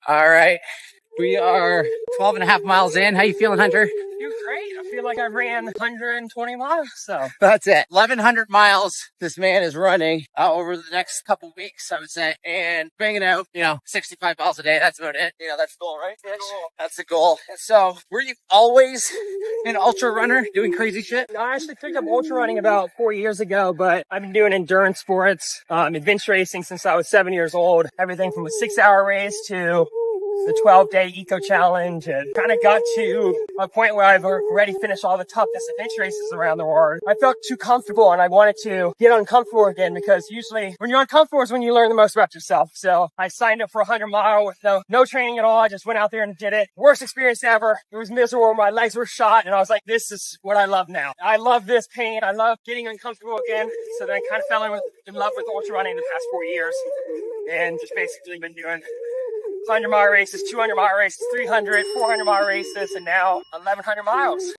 All right. We are 12 and a half miles in. How you feeling, Hunter? Doing great. I feel like I ran 120 miles. So that's it. 1,100 miles this man is running over the next couple weeks, I would say, and banging out, 65 miles a day. That's about it. That's the goal, right? cool. That's the goal. And so, were you always an ultra runner doing crazy shit? I actually picked up ultra running about 4 years ago, but I've been doing endurance sports, adventure racing since I was 7 years old. Everything from a 6-hour race to the 12-day eco challenge, and kind of got to a point where I've already finished all the toughest adventure races around the world. I felt too comfortable and I wanted to get uncomfortable again, because usually when you're uncomfortable is when you learn the most about yourself. So I signed up for a 100-mile with no training at all. I just went out there and did it. Worst experience ever. It was miserable. My legs were shot and I was like, this is what I love now. I love this pain. I love getting uncomfortable again. So then I kind of fell in love with ultra running the past 4 years, and just basically been doing 100-mile races, 200-mile races, 300, 400-mile races, and now 1,100 miles.